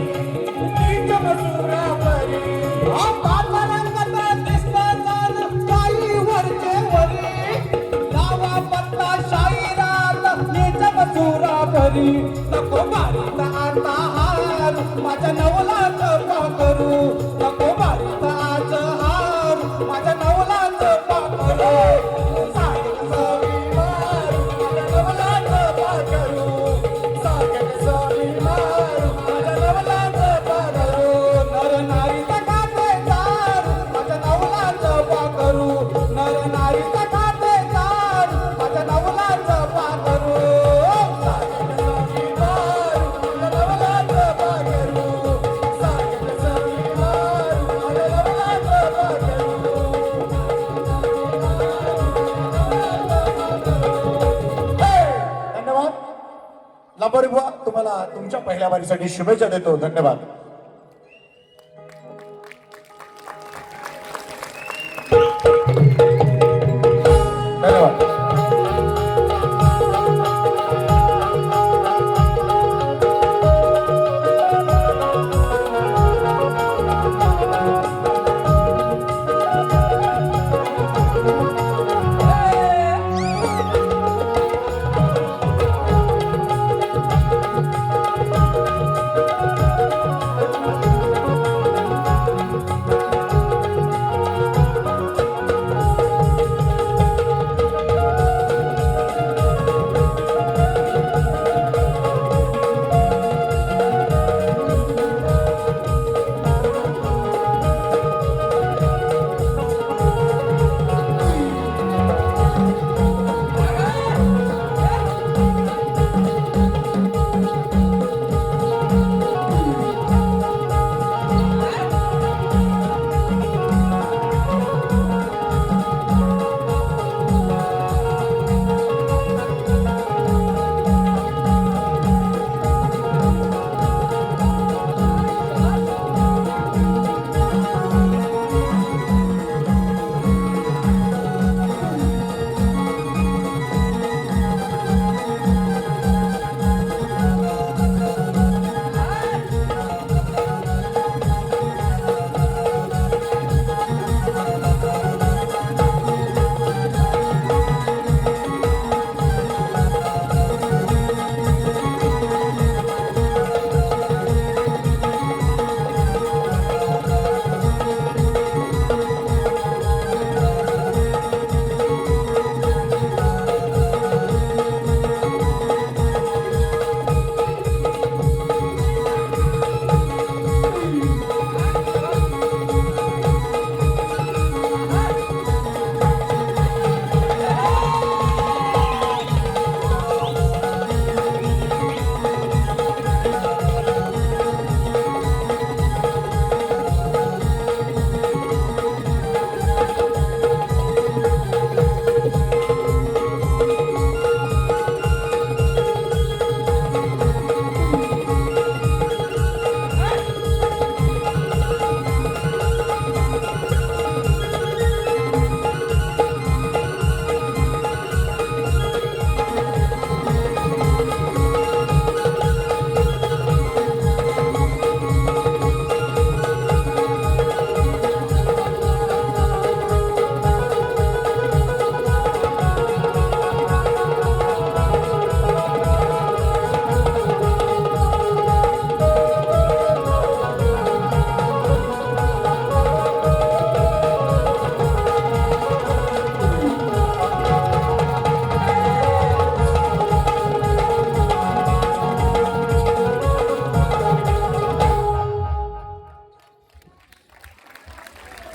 नीच मसुरा बरी. पाच रंगात दिसतात कालीवरचे बरी. लावा पत्ता शाहिरात नीच मसुरा बरी. नको बारीचा आता हार माझ्या नवलाच पाखरू. नको बारीचा आज हार माझ्या नवलाच पाखरू. सांग कसं मी मारू माझ्या नवलाच पाखरू. सांग कसं मी मारू माझ्या नवलाच पाखरू. नर नारीचा खाते दारू माझ्या नवलाच पाखरू. नर नारीचा खाते दारू माझ्या नवलाच पाखरू. सांग कसं मी मारू माझ्या नवलाच पाखरू. सांग कसं मी मारू लांबोरी बुवा तुम्हाला तुमच्या पहिल्या वारीसाठी शुभेच्छा देतो. धन्यवाद.